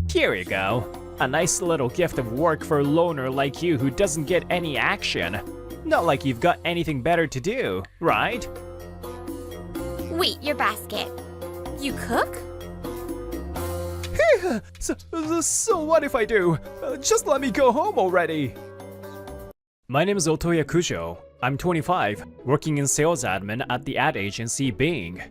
Here you go. A nice little gift of work for a loner like you who doesn't get any action. Not like you've got anything better to do, right? Wait, your basket. You cook? So what if I do? Just let me go home already. My name is Otoya Kujo. I'm 25, working in sales admin at the ad agency Bing.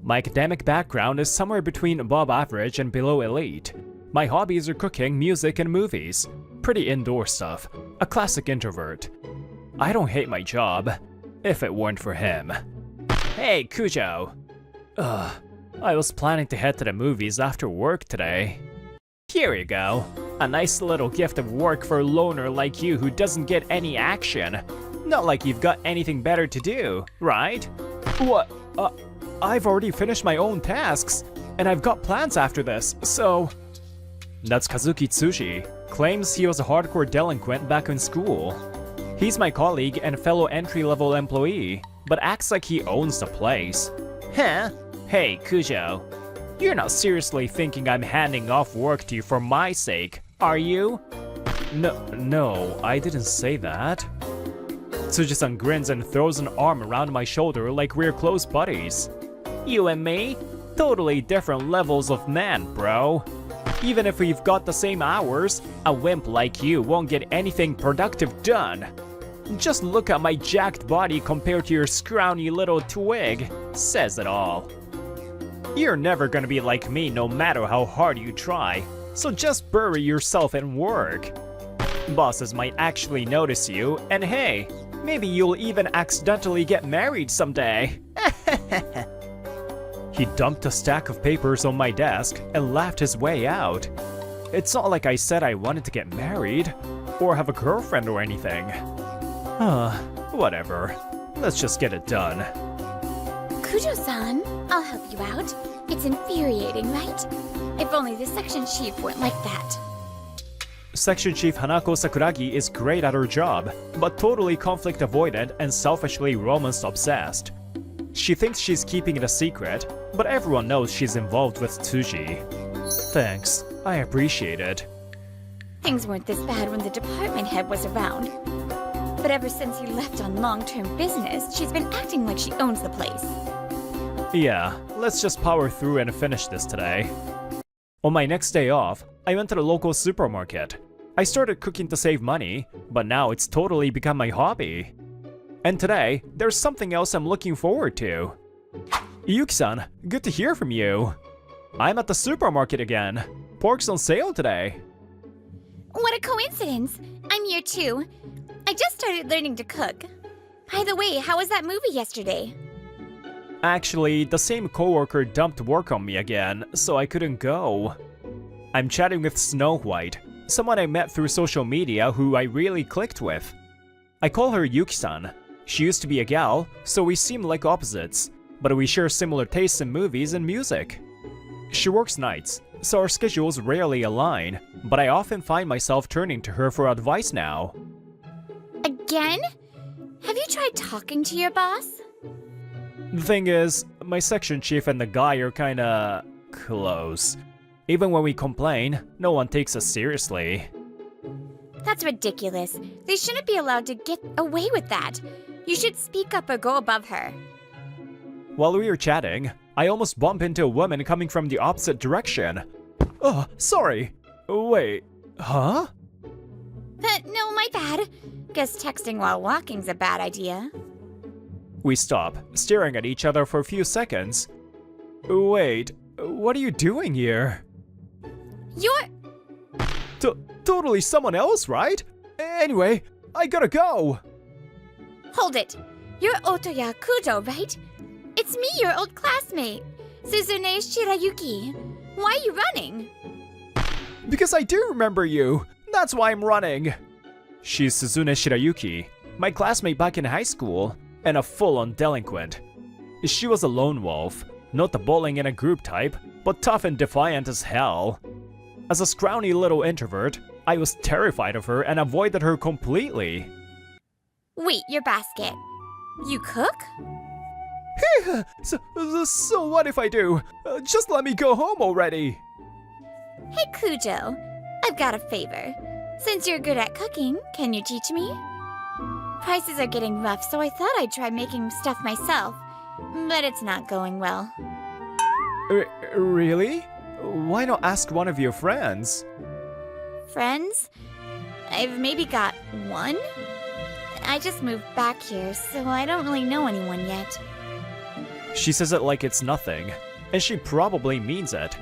My academic background is somewhere between above average and below elite. My hobbies are cooking, music, and movies. Pretty indoor stuff. A classic introvert. I don't hate my job, if it weren't for him. Hey, Kujo! I was planning to head to the movies after work today. Here you go. A nice little gift of work for a loner like you who doesn't get any action. Not like you've got anything better to do, right? What? I've already finished my own tasks, and I've got plans after this, so... That's Kazuki Tsuji. Claims he was a hardcore delinquent back in school. He's my colleague and fellow entry-level employee, but acts like he owns the place. Huh? Hey, Kujo. You're not seriously thinking I'm handing off work to you for my sake, are you? No, I didn't say that. Tsuji-san grins and throws an arm around my shoulder like we're close buddies. You and me? Totally different levels of man, bro. Even if we've got the same hours, a wimp like you won't get anything productive done. Just look at my jacked body compared to your scrawny little twig. Says it all. You're never gonna be like me no matter how hard you try, so just bury yourself in work. Bosses might actually notice you, and hey, maybe you'll even accidentally get married someday. He dumped a stack of papers on my desk and laughed his way out. It's not like I said I wanted to get married, or have a girlfriend or anything. Whatever. Let's just get it done. Kujo-san, I'll help you out. It's infuriating, right? If only the section chief weren't like that. Section Chief Hanako Sakuragi is great at her job, but totally conflict avoidant and selfishly romance obsessed. She thinks she's keeping it a secret, but everyone knows she's involved with Tsuji. Thanks, I appreciate it. Things weren't this bad when the department head was around. But ever since he left on long-term business, she's been acting like she owns the place. Yeah, let's just power through and finish this today. On my next day off, I went to the local supermarket. I started cooking to save money, but now it's totally become my hobby. And today, there's something else I'm looking forward to. Yuki-san, good to hear from you. I'm at the supermarket again. Pork's on sale today. What a coincidence! I'm here too. I just started learning to cook. By the way, how was that movie yesterday? Actually, the same coworker dumped work on me again, so I couldn't go. I'm chatting with Snow White, someone I met through social media who I really clicked with. I call her Yuki-san. She used to be a gal, so we seem like opposites, but we share similar tastes in movies and music. She works nights, so our schedules rarely align, but I often find myself turning to her for advice now. Again? Have you tried talking to your boss? The thing is, my section chief and the guy are kinda close. Even when we complain, no one takes us seriously. That's ridiculous. They shouldn't be allowed to get away with that. You should speak up or go above her. While we were chatting, I almost bumped into a woman coming from the opposite direction. Oh, sorry. Wait, huh? No, my bad. Guess texting while walking's a bad idea. We stop, staring at each other for a few seconds. Wait, what are you doing here? You're... Totally someone else, right? Anyway, I gotta go! Hold it. You're Otoya Kujo, right? It's me, your old classmate, Suzune Shirayuki. Why are you running? Because I do remember you. That's why I'm running. She's Suzune Shirayuki, my classmate back in high school, and a full-on delinquent. She was a lone wolf, not the bowling in a group type, but tough and defiant as hell. As a scrawny little introvert, I was terrified of her and avoided her completely. Wait, your basket. You cook? So what if I do? Just let me go home already. Hey Kujo, I've got a favor. Since you're good at cooking, can you teach me? Prices are getting rough, so I thought I'd try making stuff myself. But it's not going well. Really? Why not ask one of your friends? Friends? I've maybe got one? I just moved back here, so I don't really know anyone yet. She says it like it's nothing, and she probably means it.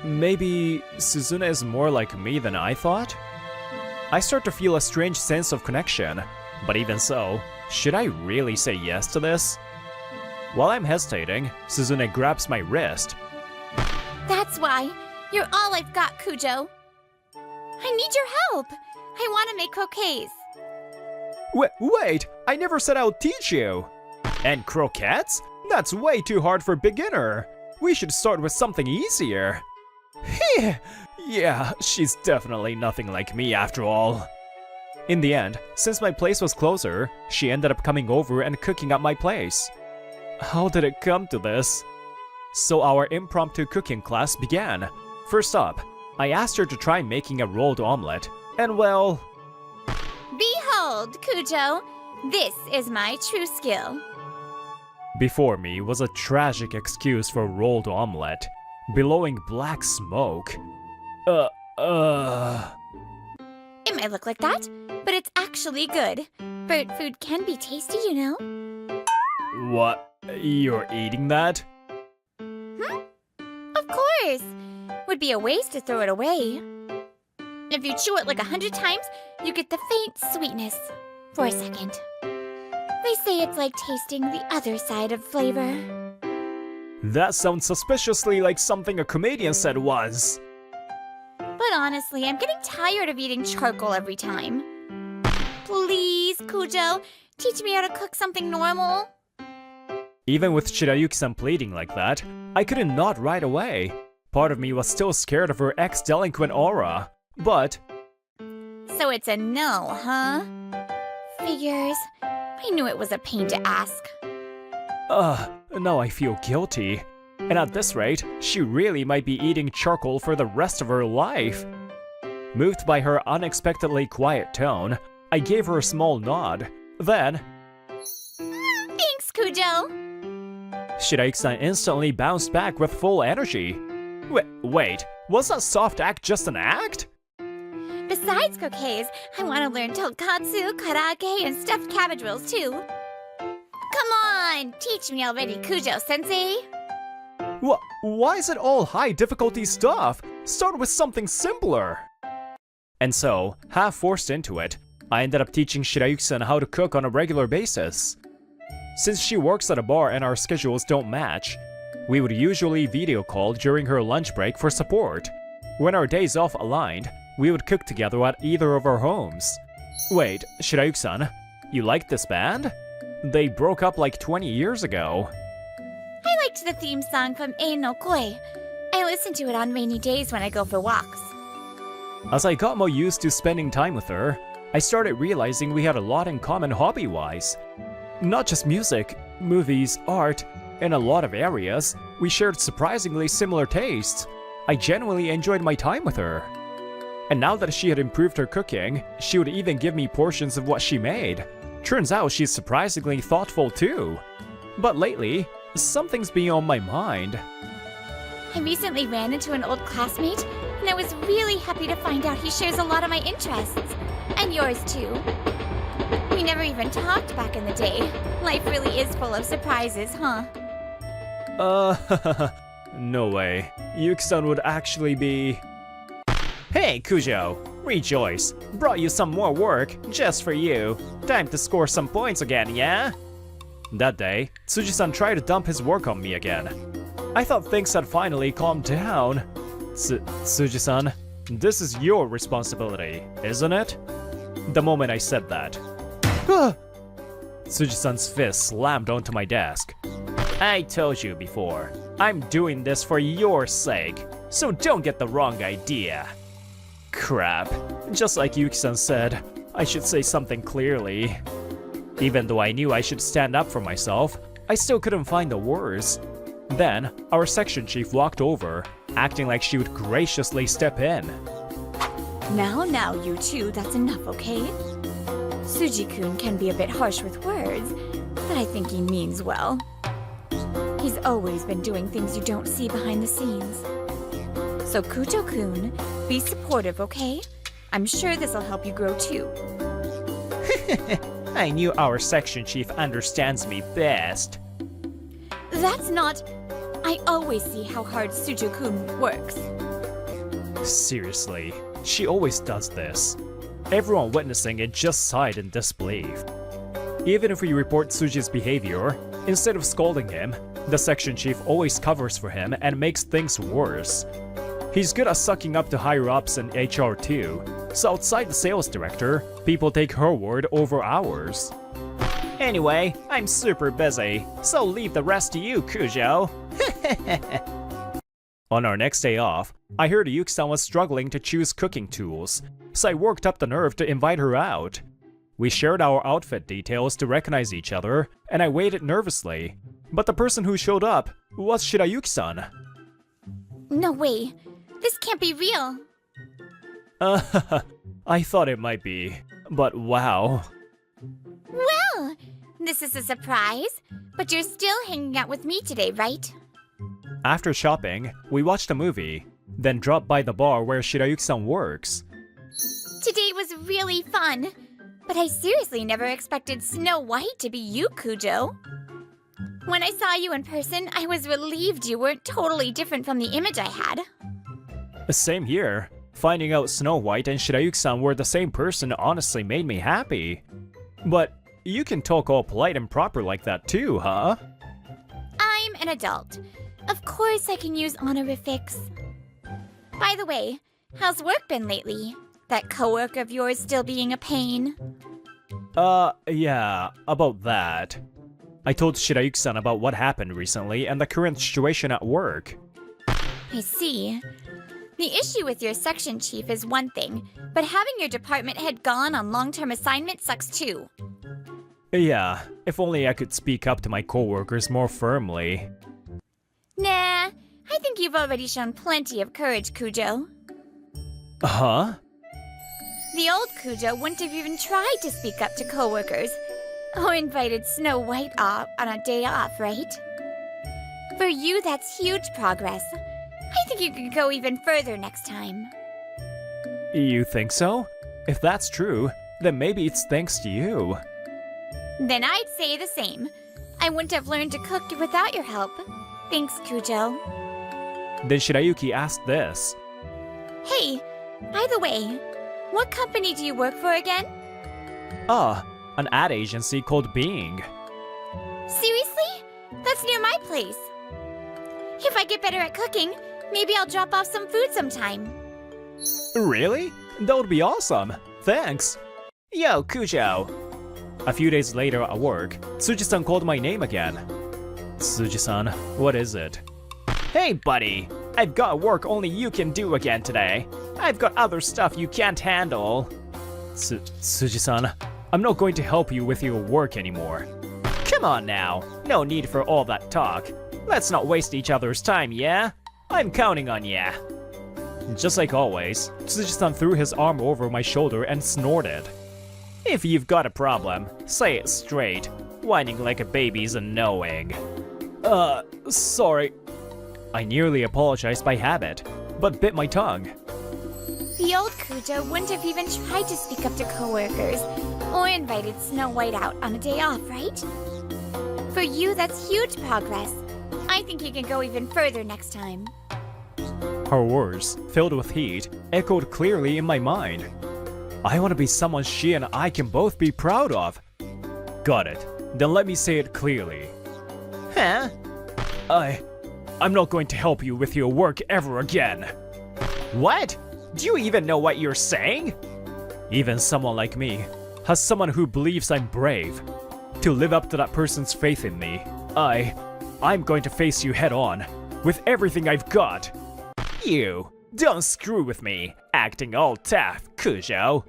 Maybe Suzune is more like me than I thought? I start to feel a strange sense of connection, but even so, should I really say yes to this? While I'm hesitating, Suzune grabs my wrist. That's why. You're all I've got, Kujo. I need your help. I want to make croquets. Wait! I never said I would teach you! And croquettes? That's way too hard for beginner. We should start with something easier. Yeah, she's definitely nothing like me after all. In the end, since my place was closer, she ended up coming over and cooking at my place. How did it come to this? So our impromptu cooking class began. First up, I asked her to try making a rolled omelette, and well... Behold, Kujo, this is my true skill. Before me was a tragic excuse for rolled omelette, billowing black smoke. It might look like that, but it's actually good. Bird food can be tasty, you know. What? You're eating that? Of course! Would be a waste to throw it away. If you chew it like 100 times, you get the faint sweetness. For a second. They say it's like tasting the other side of flavor. That sounds suspiciously like something a comedian said was. But honestly, I'm getting tired of eating charcoal every time. Please, Kujo, teach me how to cook something normal. Even with Shirayuki-san pleading like that, I couldn't nod right away. Part of me was still scared of her ex-delinquent aura, but... So it's a no, huh? Figures. I knew it was a pain to ask. Now I feel guilty. And at this rate, she really might be eating charcoal for the rest of her life. Moved by her unexpectedly quiet tone, I gave her a small nod. Then... Thanks, Kujo! Shirayuki-san instantly bounced back with full energy. Wait, was that soft act just an act? Besides croquets, I want to learn tonkatsu, karaage, and stuffed cabbage rolls too. Come on, teach me already, Kujo-sensei. Why is it all high difficulty stuff? Start with something simpler. And so, half forced into it, I ended up teaching Shirayuki-san how to cook on a regular basis. Since she works at a bar and our schedules don't match, we would usually video call during her lunch break for support. When our days off aligned, we would cook together at either of our homes. Wait, Shirayuki-san, you like this band? They broke up like 20 years ago. I liked the theme song from Ei no Koi. I listen to it on rainy days when I go for walks. As I got more used to spending time with her, I started realizing we had a lot in common hobby-wise. Not just music, movies, art, in a lot of areas, we shared surprisingly similar tastes. I genuinely enjoyed my time with her. And now that she had improved her cooking, she would even give me portions of what she made. Turns out she's surprisingly thoughtful too. But lately, something's been on my mind. I recently ran into an old classmate, and I was really happy to find out he shares a lot of my interests. And yours too. We never even talked back in the day. Life really is full of surprises, huh? No way. Yuki-san would actually be... Hey, Kujo! Rejoice! Brought you some more work, just for you. Time to score some points again, yeah? That day, Tsuji-san tried to dump his work on me again. I thought things had finally calmed down. Tsuji-san, this is your responsibility, isn't it? The moment I said that... Tsuji-san's fist slammed onto my desk. I told you before, I'm doing this for your sake, so don't get the wrong idea. Crap. Just like Yuki-san said, I should say something clearly. Even though I knew I should stand up for myself, I still couldn't find the words. Then, our section chief walked over, acting like she would graciously step in. Now, you two, that's enough, okay? Suji-kun can be a bit harsh with words, but I think he means well. He's always been doing things you don't see behind the scenes. So Kujo-kun, be supportive, okay? I'm sure this'll help you grow too. I knew our section chief understands me best. That's not... I always see how hard Suji-kun works. Seriously, she always does this. Everyone witnessing it just sighed in disbelief. Even if we report Suji's behavior, instead of scolding him, the section chief always covers for him and makes things worse. He's good at sucking up to higher-ups in HR too, so outside the sales director, people take her word over ours. Anyway, I'm super busy, so leave the rest to you, Kujo. On our next day off, I heard Yuki-san was struggling to choose cooking tools, so I worked up the nerve to invite her out. We shared our outfit details to recognize each other, and I waited nervously. But the person who showed up was Shirayuki-san. No way. This can't be real. I thought it might be, but wow. Well, this is a surprise, but you're still hanging out with me today, right? After shopping, we watched a movie, then dropped by the bar where Shirayuki-san works. Today was really fun, but I seriously never expected Snow White to be you, Kujo. When I saw you in person, I was relieved you weren't totally different from the image I had. Same here. Finding out Snow White and Shirayuki-san were the same person honestly made me happy. But you can talk all polite and proper like that too, huh? I'm an adult. Of course I can use honorifics. By the way, how's work been lately? That coworker of yours still being a pain? Yeah, about that. I told Shirayuki-san about what happened recently and the current situation at work. I see. The issue with your section chief is one thing, but having your department head gone on long-term assignment sucks too. Yeah, if only I could speak up to my coworkers more firmly. Nah, I think you've already shown plenty of courage, Kujo. Huh? The old Kujo wouldn't have even tried to speak up to coworkers, or invited Snow White off on a day off, right? For you, that's huge progress. I think you could go even further next time. You think so? If that's true, then maybe it's thanks to you. Then I'd say the same. I wouldn't have learned to cook without your help. Thanks, Kujo. Then Shirayuki asked this. Hey, by the way, what company do you work for again? An ad agency called Being. Seriously? That's near my place. If I get better at cooking, maybe I'll drop off some food sometime. Really? That would be awesome. Thanks. Yo, Kujo. A few days later at work, Tsuji-san called my name again. Tsuji-san, what is it? Hey, buddy. I've got work only you can do again today. I've got other stuff you can't handle. Tsuji-san, I'm not going to help you with your work anymore. Come on now. No need for all that talk. Let's not waste each other's time, yeah? I'm counting on ya. Just like always, Tsuji-san threw his arm over my shoulder and snorted. If you've got a problem, say it straight. Whining like a baby's annoying. Sorry. I nearly apologized by habit, but bit my tongue. The old Kujo wouldn't have even tried to speak up to coworkers, or invited Snow White out on a day off, right? For you, that's huge progress. I think you can go even further next time. Her words, filled with heat, echoed clearly in my mind. I want to be someone she and I can both be proud of. Got it. Then let me say it clearly. Huh? I'm not going to help you with your work ever again. What? Do you even know what you're saying? Even someone like me has someone who believes I'm brave. To live up to that person's faith in me, I'm going to face you head on, with everything I've got. You, don't screw with me, acting all tough, Kujo.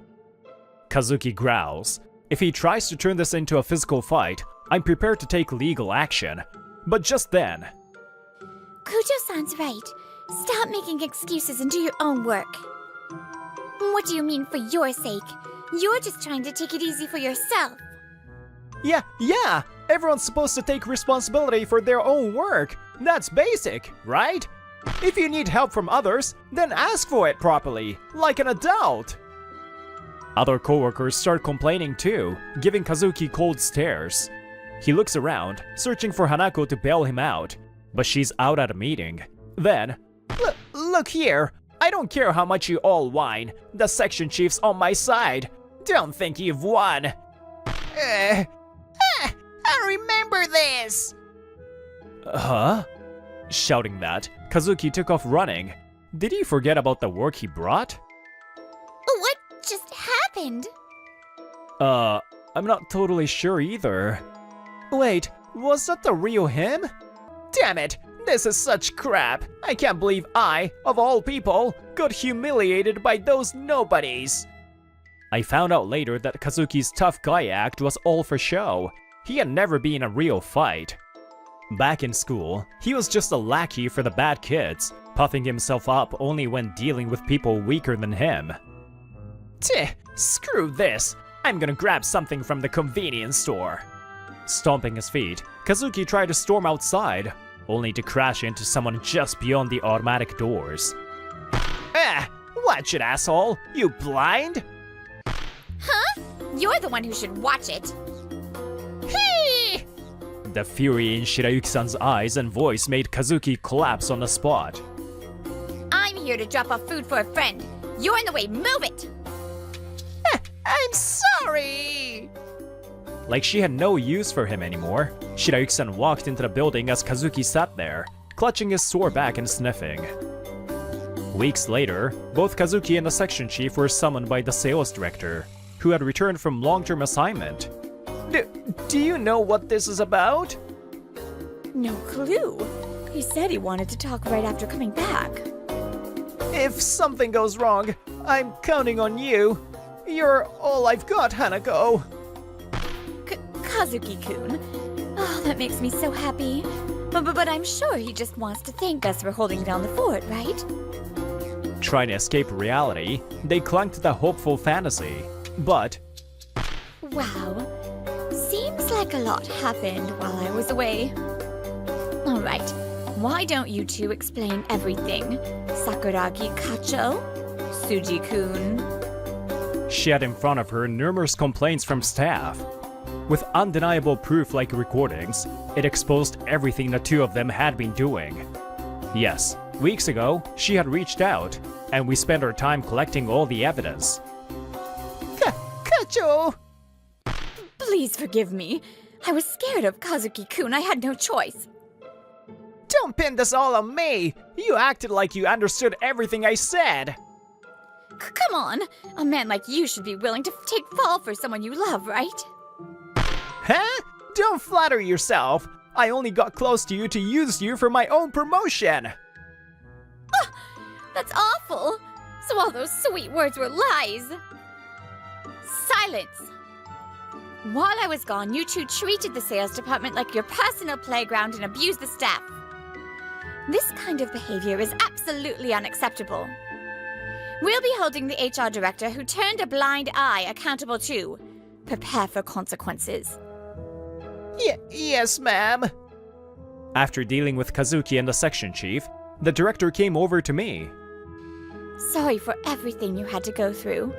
Kazuki growls. If he tries to turn this into a physical fight, I'm prepared to take legal action. But just then... Kujo-san's right. Stop making excuses and do your own work. What do you mean for your sake? You're just trying to take it easy for yourself. Yeah, everyone's supposed to take responsibility for their own work. That's basic, right? If you need help from others, then ask for it properly, like an adult. Other coworkers start complaining too, giving Kazuki cold stares. He looks around, searching for Hanako to bail him out, but she's out at a meeting. Then, look here, I don't care how much you all whine, the section chief's on my side. Don't think you've won. I remember this! Huh? Shouting that, Kazuki took off running. Did he forget about the work he brought? What just happened? I'm not totally sure either. Wait, was that the real him? Damn it, this is such crap. I can't believe I, of all people, got humiliated by those nobodies. I found out later that Kazuki's tough guy act was all for show. He had never been in a real fight. Back in school, he was just a lackey for the bad kids, puffing himself up only when dealing with people weaker than him. Screw this! I'm gonna grab something from the convenience store. Stomping his feet, Kazuki tried to storm outside, only to crash into someone just beyond the automatic doors. Watch it, asshole! You blind? Huh? You're the one who should watch it. Hey! The fury in Shirayuki-san's eyes and voice made Kazuki collapse on the spot. I'm here to drop off food for a friend. You're in the way, move it! I'm sorry! Like she had no use for him anymore, Shirayuki-san walked into the building as Kazuki sat there, clutching his sore back and sniffing. Weeks later, both Kazuki and the section chief were summoned by the sales director, who had returned from long-term assignment. Do you know what this is about? No clue. He said he wanted to talk right after coming back. If something goes wrong, I'm counting on you. You're all I've got, Hanako. Kazuki-kun. Oh, that makes me so happy. But I'm sure he just wants to thank us for holding down the fort, right? Trying to escape reality, they clung to the hopeful fantasy. But... Wow. Seems like a lot happened while I was away. Alright, why don't you two explain everything? Sakuragi Kacho? Suji-kun? She had in front of her numerous complaints from staff. With undeniable proof like recordings, it exposed everything the two of them had been doing. Yes, weeks ago, she had reached out, and we spent our time collecting all the evidence. Kacho! Please forgive me. I was scared of Kazuki-kun. I had no choice. Don't pin this all on me! You acted like you understood everything I said! Come on! A man like you should be willing to take fall for someone you love, right? Huh? Don't flatter yourself! I only got close to you to use you for my own promotion! That's awful! So all those sweet words were lies! Silence! While I was gone, you two treated the sales department like your personal playground and abused the staff. This kind of behavior is absolutely unacceptable. We'll be holding the HR director who turned a blind eye accountable too. Prepare for consequences. Yes, ma'am. After dealing with Kazuki and the section chief, the director came over to me. Sorry for everything you had to go through.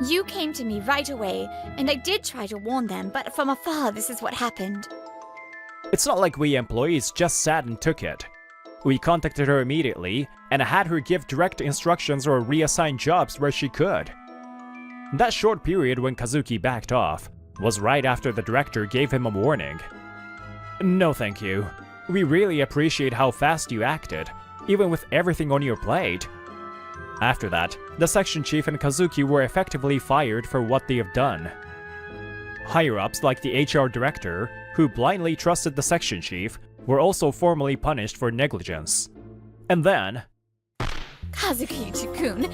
You came to me right away, and I did try to warn them, but from afar this is what happened. It's not like we employees just sat and took it. We contacted her immediately and had her give direct instructions or reassign jobs where she could. That short period when Kazuki backed off was right after the director gave him a warning. No thank you. We really appreciate how fast you acted, even with everything on your plate. After that, the section chief and Kazuki were effectively fired for what they have done. Higher-ups like the HR director, who blindly trusted the section chief, were also formally punished for negligence. And then... Kazuki-kun,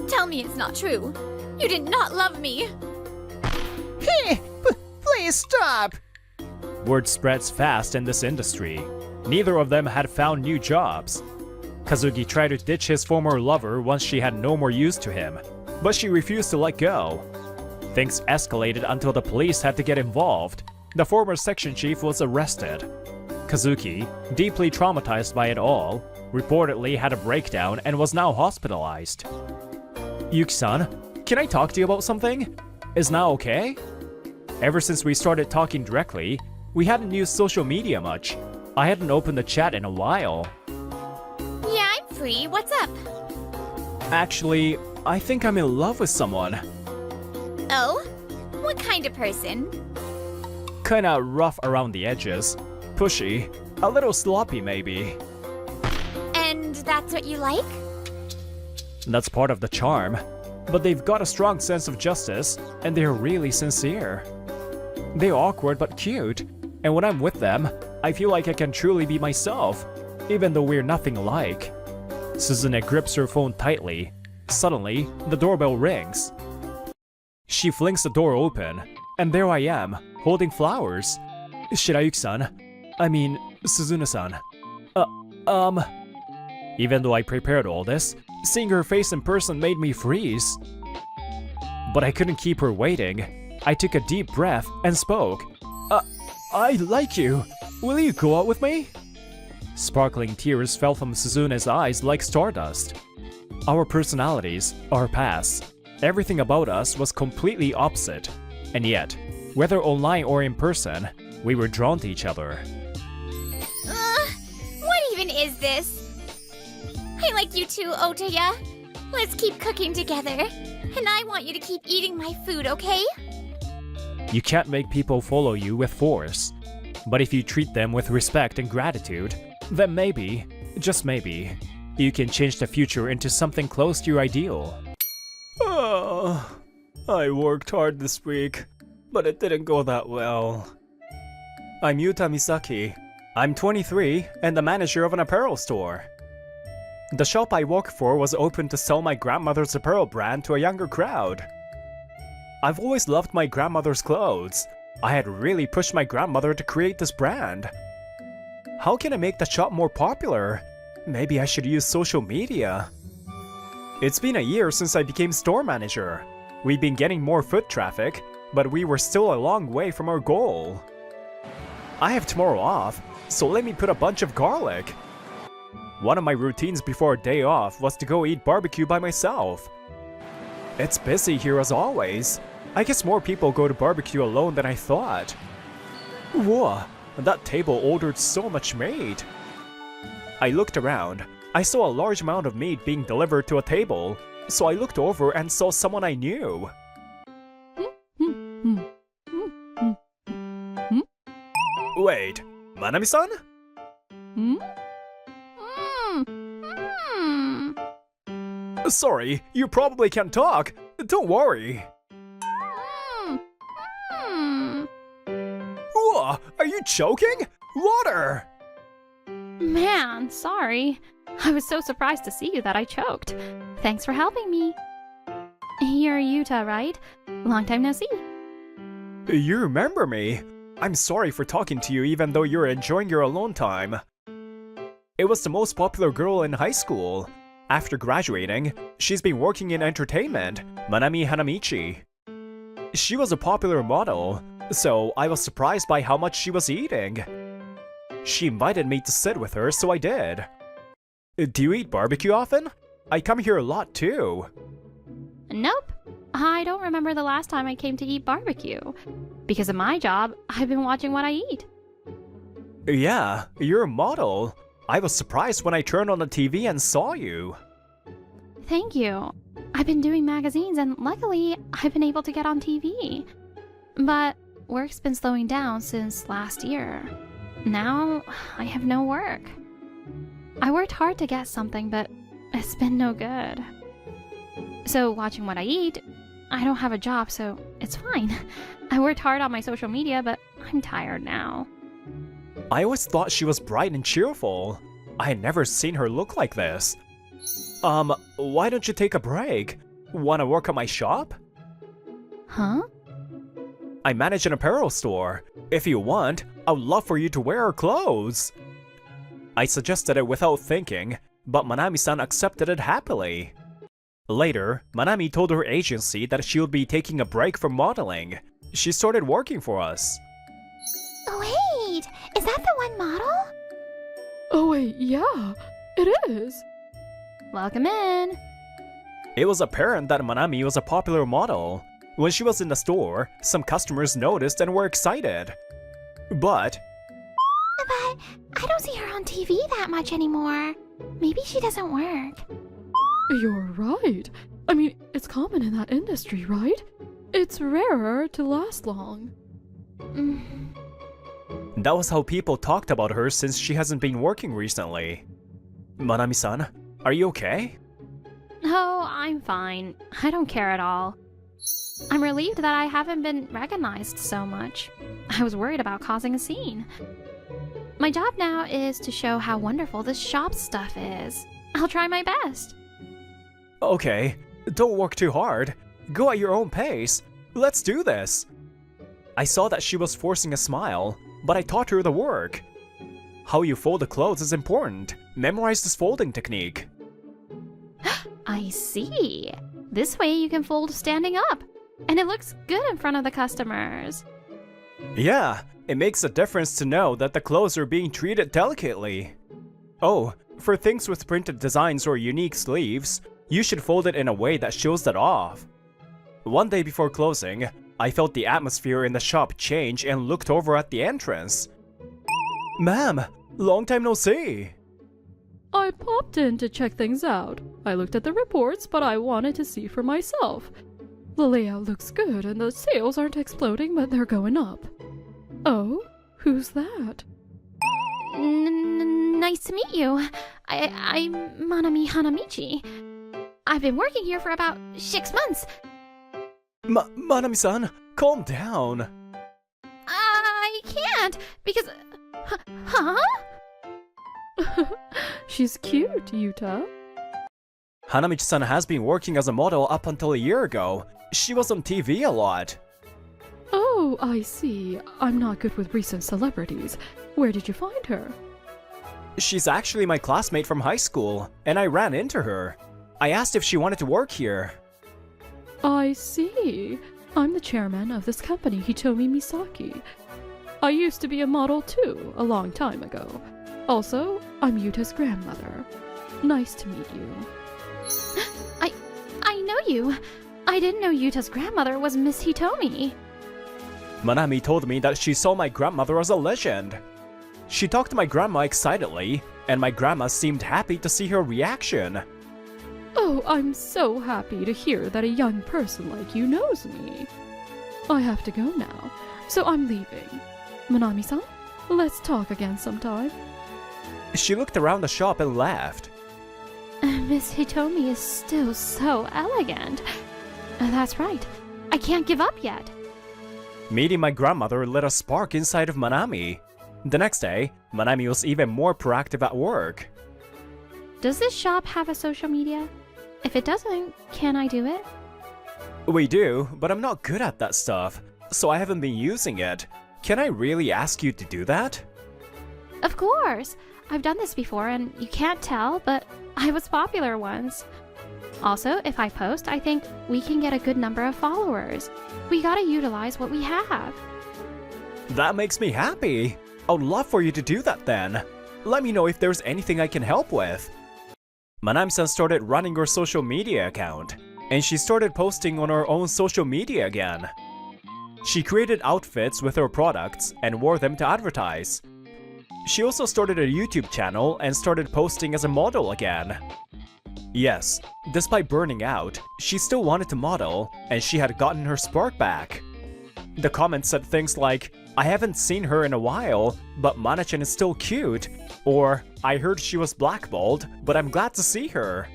tell me it's not true. You did not love me. Hey, please stop! Word spreads fast in this industry. Neither of them had found new jobs. Kazuki tried to ditch his former lover once she had no more use to him, but she refused to let go. Things escalated until the police had to get involved. The former section chief was arrested. Kazuki, deeply traumatized by it all, reportedly had a breakdown and was now hospitalized. Yuki-san, can I talk to you about something? Is now okay? Ever since we started talking directly, we hadn't used social media much. I hadn't opened the chat in a while. Yeah, I'm free. What's up? Actually, I think I'm in love with someone. Oh? What kind of person? Kinda rough around the edges, pushy, a little sloppy maybe. And that's what you like? That's part of the charm. But they've got a strong sense of justice, and they're really sincere. They're awkward but cute, and when I'm with them, I feel like I can truly be myself, even though we're nothing alike. Suzune grips her phone tightly. Suddenly, the doorbell rings. She flings the door open, and there I am, holding flowers. Shirayuki-san. I mean, Suzune-san. Even though I prepared all this, seeing her face in person made me freeze. But I couldn't keep her waiting. I took a deep breath and spoke. I like you. Will you go out with me? Sparkling tears fell from Suzune's eyes like stardust. Our personalities, our paths, everything about us was completely opposite. And yet, whether online or in person, we were drawn to each other. What even is this? I like you too, Otoya. Let's keep cooking together. And I want you to keep eating my food, okay? You can't make people follow you with force. But if you treat them with respect and gratitude, then maybe, just maybe, you can change the future into something close to your ideal. I worked hard this week, but it didn't go that well. I'm Yuta Misaki. I'm 23 and the manager of an apparel store. The shop I work for was open to sell my grandmother's apparel brand to a younger crowd. I've always loved my grandmother's clothes. I had really pushed my grandmother to create this brand. How can I make the shop more popular? Maybe I should use social media. It's been a year since I became store manager. We've been getting more foot traffic, but we were still a long way from our goal. I have tomorrow off, so let me put a bunch of garlic. One of my routines before a day off was to go eat barbecue by myself. It's busy here as always. I guess more people go to barbecue alone than I thought. Whoa, that table ordered so much meat. I looked around. I saw a large amount of meat being delivered to a table, so I looked over and saw someone I knew. Wait, Manami-san? Sorry, you probably can't talk. Don't worry. Whoa, are you choking? Water! Man, sorry. I was so surprised to see you that I choked. Thanks for helping me. You're Yuta, right? Long time no see. You remember me? I'm sorry for talking to you even though you're enjoying your alone time. It was the most popular girl in high school. After graduating, she's been working in entertainment, Manami Hanamichi. She was a popular model, so I was surprised by how much she was eating. She invited me to sit with her, so I did. Do you eat barbecue often? I come here a lot too. Nope. I don't remember the last time I came to eat barbecue. Because of my job, I've been watching what I eat. Yeah, you're a model. I was surprised when I turned on the TV and saw you. Thank you. I've been doing magazines and luckily I've been able to get on TV. But work's been slowing down since last year. Now I have no work. I worked hard to get something, but it's been no good. So watching what I eat, I don't have a job, so it's fine. I worked hard on my social media, but I'm tired now. I always thought she was bright and cheerful. I had never seen her look like this. Why don't you take a break? Wanna work at my shop? Huh? I manage an apparel store. If you want, I would love for you to wear our clothes. I suggested it without thinking, but Manami-san accepted it happily. Later, Manami told her agency that she would be taking a break from modeling. She started working for us. Wait, is that the one model? Oh wait, yeah, it is. Welcome in. It was apparent that Manami was a popular model. When she was in the store, some customers noticed and were excited. But But I don't see her on TV that much anymore. Maybe she doesn't work. You're right. I mean, it's common in that industry, right? It's rarer to last long. that was how people talked about her since she hasn't been working recently. Manami-san, are you okay? Oh, I'm fine. I don't care at all. I'm relieved that I haven't been recognized so much. I was worried about causing a scene. My job now is to show how wonderful this shop stuff is. I'll try my best. Okay, don't work too hard. Go at your own pace. Let's do this. I saw that she was forcing a smile, but I taught her the work. How you fold the clothes is important. Memorize this folding technique. I see. This way you can fold standing up, and it looks good in front of the customers. Yeah, it makes a difference to know that the clothes are being treated delicately. Oh, for things with printed designs or unique sleeves, you should fold it in a way that shows that off. One day before closing, I felt the atmosphere in the shop change and looked over at the entrance. Ma'am, long time no see. I popped in to check things out. I looked at the reports, but I wanted to see for myself. The layout looks good and the sales aren't exploding, but they're going up. Oh, who's that? Nice to meet you. I'm Manami Hanamichi. I've been working here for about 6 months. Manami-san, calm down. I can't, because... Huh? She's cute, Yuta. Hanamichi-san has been working as a model up until a year ago. She was on TV a lot. Oh, I see. I'm not good with recent celebrities. Where did you find her? She's actually my classmate from high school, and I ran into her. I asked if she wanted to work here. I see. I'm the chairman of this company, Hitomi Misaki. I used to be a model too, a long time ago. Also, I'm Yuta's grandmother. Nice to meet you. I know you. I didn't know Yuta's grandmother was Miss Hitomi. Manami told me that she saw my grandmother as a legend. She talked to my grandma excitedly, and my grandma seemed happy to see her reaction. Oh, I'm so happy to hear that a young person like you knows me. I have to go now, so I'm leaving. Manami-san, let's talk again sometime. She looked around the shop and laughed. Miss Hitomi is still so elegant. That's right. I can't give up yet. Meeting my grandmother lit a spark inside of Manami. The next day, Manami was even more proactive at work. Does this shop have a social media? If it doesn't, can I do it? We do, but I'm not good at that stuff, so I haven't been using it. Can I really ask you to do that? Of course. I've done this before and you can't tell, but I was popular once. Also, if I post, I think we can get a good number of followers. We gotta utilize what we have. That makes me happy. I would love for you to do that then. Let me know if there's anything I can help with. Manami-san started running her social media account, and she started posting on her own social media again. She created outfits with her products and wore them to advertise. She also started a YouTube channel and started posting as a model again. Yes, despite burning out, she still wanted to model, and she had gotten her spark back. The comments said things like, "I haven't seen her in a while, but Mana-chan is still cute," or "I heard she was blackballed, but I'm glad to see her."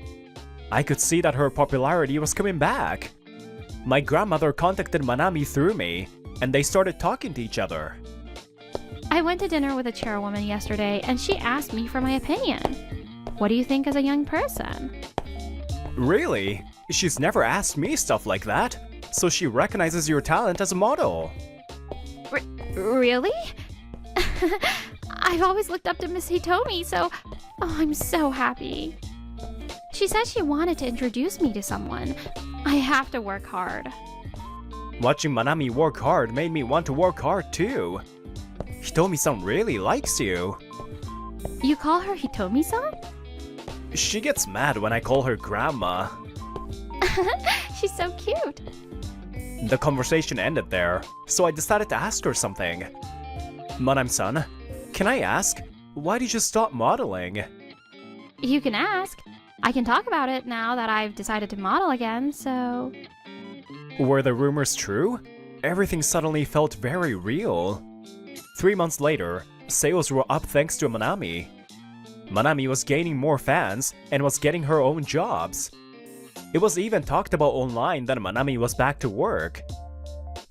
I could see that her popularity was coming back. My grandmother contacted Manami through me, and they started talking to each other. I went to dinner with a chairwoman yesterday and she asked me for my opinion. What do you think as a young person? Really? She's never asked me stuff like that, so she recognizes your talent as a model. Really? I've always looked up to Miss Hitomi, so I'm so happy. She said she wanted to introduce me to someone. I have to work hard. Watching Manami work hard made me want to work hard too. Hitomi-san really likes you. You call her Hitomi-san? She gets mad when I call her grandma. She's so cute. The conversation ended there, so I decided to ask her something. Manami-san, can I ask, why did you stop modeling? You can ask. I can talk about it now that I've decided to model again, so... Were the rumors true? Everything suddenly felt very real. 3 months later, sales were up thanks to Manami. Manami was gaining more fans and was getting her own jobs. It was even talked about online that Manami was back to work.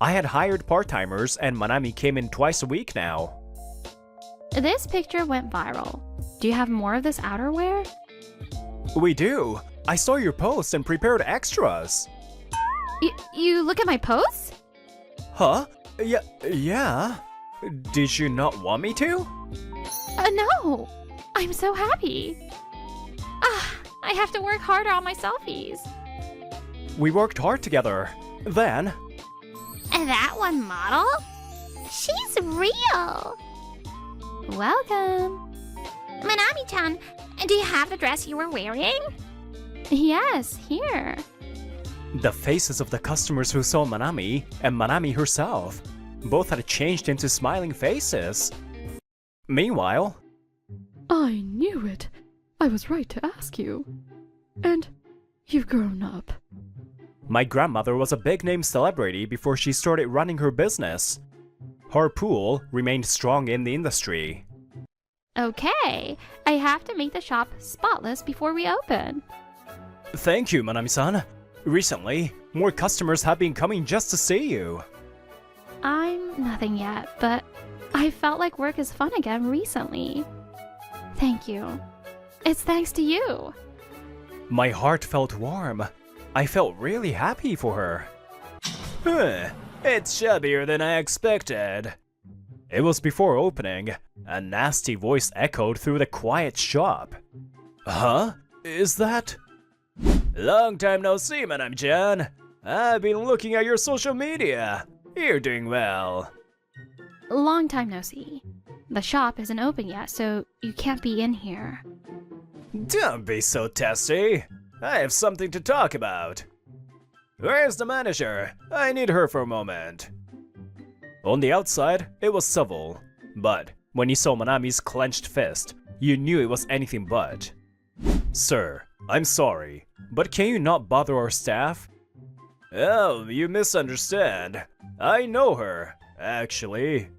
I had hired part-timers and Manami came in twice a week now. This picture went viral. Do you have more of this outerwear? We do. I saw your post and prepared extras. You look at my posts? Huh? Yeah. Did you not want me to? No. I'm so happy. I have to work harder on my selfies. We worked hard together. Then... And that one model? She's real! Welcome. Manami-chan, do you have the dress you were wearing? Yes, here. The faces of the customers who saw Manami and Manami herself both had changed into smiling faces. Meanwhile... I knew it. I was right to ask you. And you've grown up. My grandmother was a big-name celebrity before she started running her business. Her pool remained strong in the industry. Okay, I have to make the shop spotless before we open. Thank you, Manami-san. Recently, more customers have been coming just to see you. I'm nothing yet, but I felt like work is fun again recently. Thank you. It's thanks to you. My heart felt warm. I felt really happy for her. It's shabbier than I expected. It was before opening. A nasty voice echoed through the quiet shop. Huh? Is that... Long time no see, Manami-chan. I've been looking at your social media. You're doing well. Long time no see. The shop isn't open yet, so you can't be in here. Don't be so testy. I have something to talk about. Where's the manager? I need her for a moment. On the outside, it was civil. But when you saw Manami's clenched fist, you knew it was anything but. Sir, I'm sorry, but can you not bother our staff? Oh, you misunderstand. I know her, actually.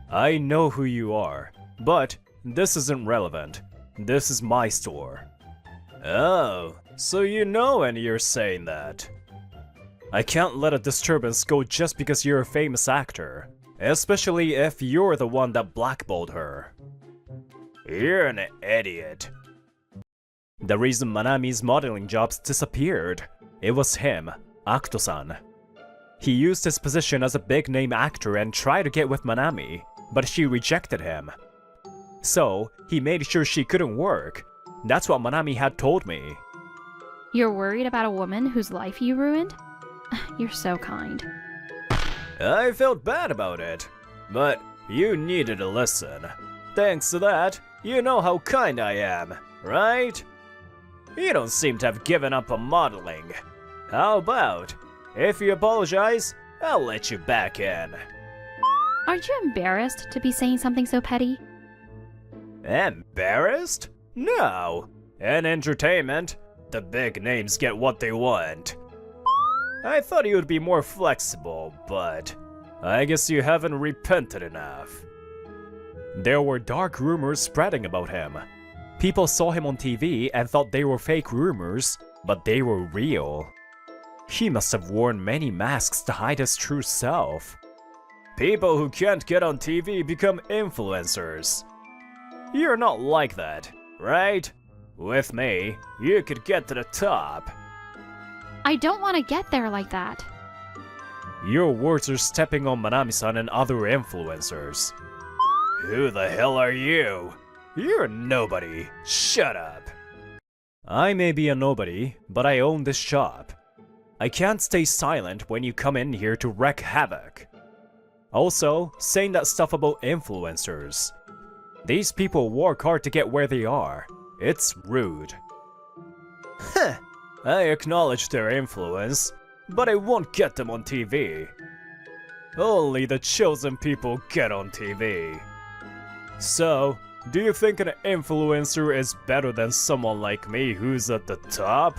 I know who you are, but this isn't relevant. This is my store. Oh, so you know and you're saying that. I can't let a disturbance go just because you're a famous actor, especially if you're the one that blackballed her. You're an idiot. The reason Manami's modeling jobs disappeared, it was him, Akuto-san. He used his position as a big-name actor and tried to get with Manami, but she rejected him. So, he made sure she couldn't work. That's what Manami had told me. You're worried about a woman whose life you ruined? You're so kind. I felt bad about it, but you needed to listen. Thanks to that, you know how kind I am, right? You don't seem to have given up on modeling. How about, if you apologize, I'll let you back in. Aren't you embarrassed to be saying something so petty? Embarrassed? No. In entertainment, the big names get what they want. I thought you would be more flexible, but I guess you haven't repented enough. There were dark rumors spreading about him. People saw him on TV and thought they were fake rumors, but they were real. He must have worn many masks to hide his true self. People who can't get on TV become influencers. You're not like that, right? With me, you could get to the top. I don't want to get there like that. Your words are stepping on Manami-san and other influencers. Who the hell are you? You're nobody. Shut up. I may be a nobody, but I own this shop. I can't stay silent when you come in here to wreak havoc. Also, saying that stuff about influencers. These people work hard to get where they are. It's rude. Heh, I acknowledge their influence, but I won't get them on TV. Only the chosen people get on TV. So, do you think an influencer is better than someone like me who's at the top?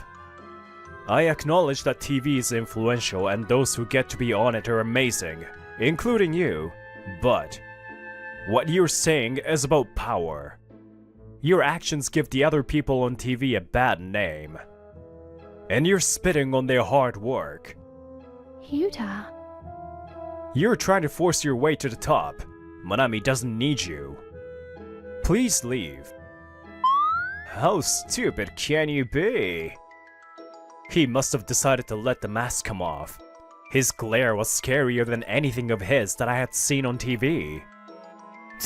I acknowledge that TV is influential and those who get to be on it are amazing, including you, but what you're saying is about power. Your actions give the other people on TV a bad name. And you're spitting on their hard work. Yuta. You're trying to force your way to the top. Manami doesn't need you. Please leave. How stupid can you be? He must have decided to let the mask come off. His glare was scarier than anything of his that I had seen on TV.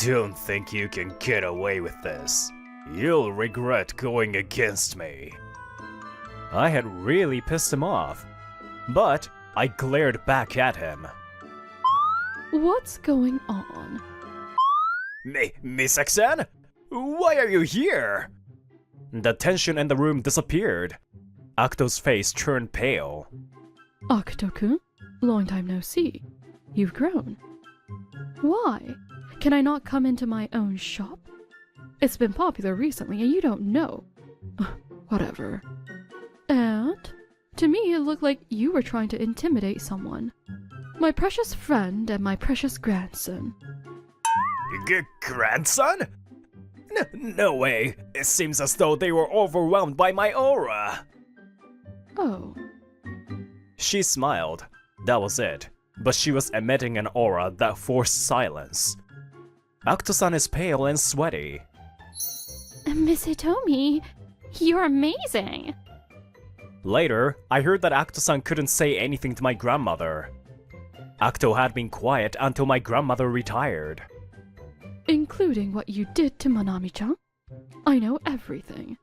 Don't think you can get away with this. You'll regret going against me. I had really pissed him off, but I glared back at him. What's going on? Misaki-san? Why are you here? The tension in the room disappeared. Akto's face turned pale. Akito-kun, long time no see. You've grown. Why? Can I not come into my own shop? It's been popular recently and you don't know. Whatever. And? To me it looked like you were trying to intimidate someone. My precious friend and my precious grandson. Grandson? No way. It seems as though they were overwhelmed by my aura. Oh. She smiled. That was it. But she was emitting an aura that forced silence. Akito-san is pale and sweaty. Miss Hitomi, you're amazing. Later, I heard that Akito-san couldn't say anything to my grandmother. Akito had been quiet until my grandmother retired. Including what you did to Manami-chan? I know everything.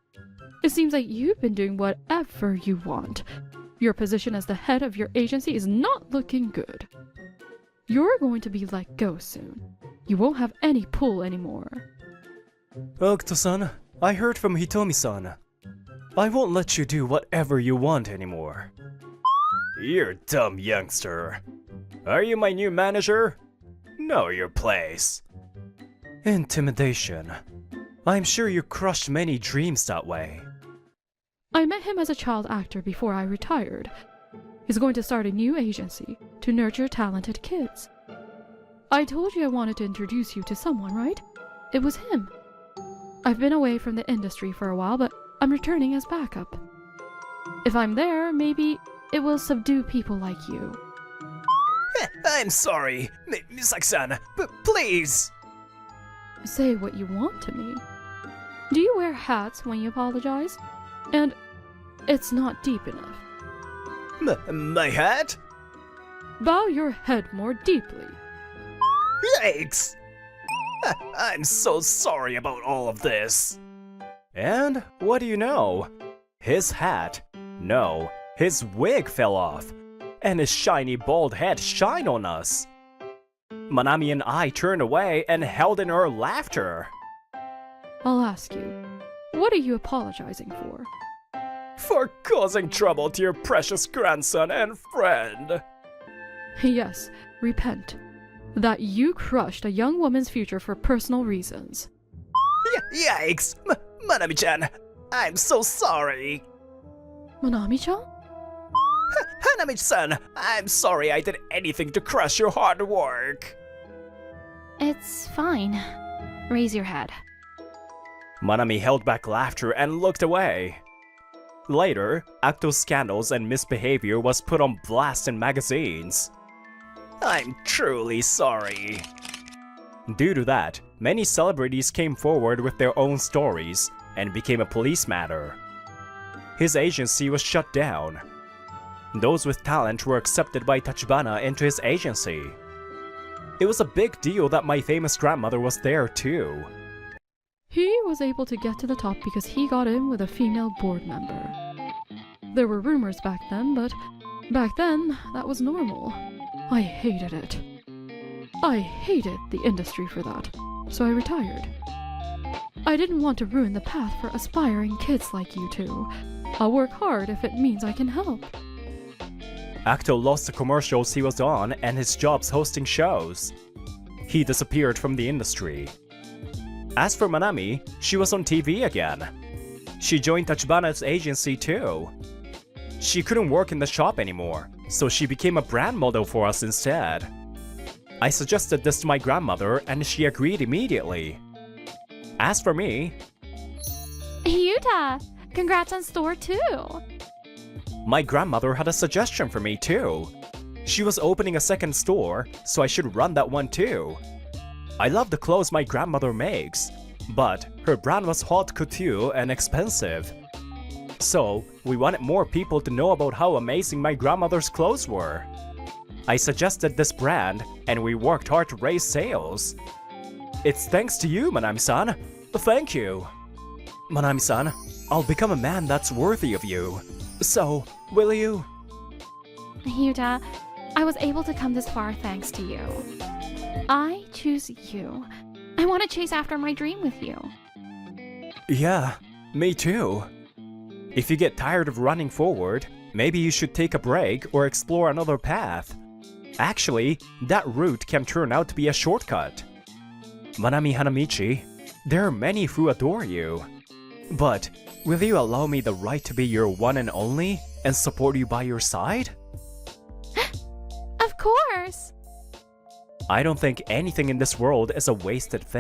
It seems like you've been doing whatever you want. Your position as the head of your agency is not looking good. You're going to be let go soon. You won't have any pull anymore. Akito-san, I heard from Hitomi-san. I won't let you do whatever you want anymore. You're a dumb youngster. Are you my new manager? Know your place. Intimidation. I'm sure you crushed many dreams that way. I met him as a child actor before I retired. He's going to start a new agency to nurture talented kids. I told you I wanted to introduce you to someone, right? It was him. I've been away from the industry for a while, but I'm returning as backup. If I'm there, maybe it will subdue people like you. I'm sorry, Misaki-san, but please! Say what you want to me. Do you wear hats when you apologize? And it's not deep enough. My hat? Bow your head more deeply. Yikes! I'm so sorry about all of this. And what do you know? His hat, no, his wig fell off, and his shiny bald head shined on us. Manami and I turned away and held in our laughter. I'll ask you, what are you apologizing for? For causing trouble to your precious grandson and friend. Yes, repent. That you crushed a young woman's future for personal reasons. Yikes! Manami-chan, I'm so sorry. Manami-chan? Hanami-san, I'm sorry I did anything to crush your hard work. It's fine. Raise your head. Manami held back laughter and looked away. Later, Akito's scandals and misbehavior was put on blast in magazines. I'm truly sorry. Due to that, many celebrities came forward with their own stories and became a police matter. His agency was shut down. Those with talent were accepted by Tachibana into his agency. It was a big deal that my famous grandmother was there too. He was able to get to the top because he got in with a female board member. There were rumors back then, but back then, that was normal. I hated it. I hated the industry for that, so I retired. I didn't want to ruin the path for aspiring kids like you two. I'll work hard if it means I can help. Acto lost the commercials he was on and his jobs hosting shows. He disappeared from the industry. As for Manami, she was on TV again. She joined Tachibana's agency too. She couldn't work in the shop anymore, so she became a brand model for us instead. I suggested this to my grandmother and she agreed immediately. As for me, Yuta, congrats on store 2. my grandmother had a suggestion for me too. She was opening a second store, so I should run that one too. I love the clothes my grandmother makes, but her brand was haute couture and expensive. So, we wanted more people to know about how amazing my grandmother's clothes were. I suggested this brand, and we worked hard to raise sales. It's thanks to you, Manami-san. Thank you. Manami-san, I'll become a man that's worthy of you. So, will you? Yuta, I was able to come this far thanks to you. I choose you. I want to chase after my dream with you. Yeah, me too. If you get tired of running forward, maybe you should take a break or explore another path. Actually, that route can turn out to be a shortcut. Manami Hanamichi, there are many who adore you. But, will you allow me the right to be your one and only and support you by your side? Of course! I don't think anything in this world is a wasted thing.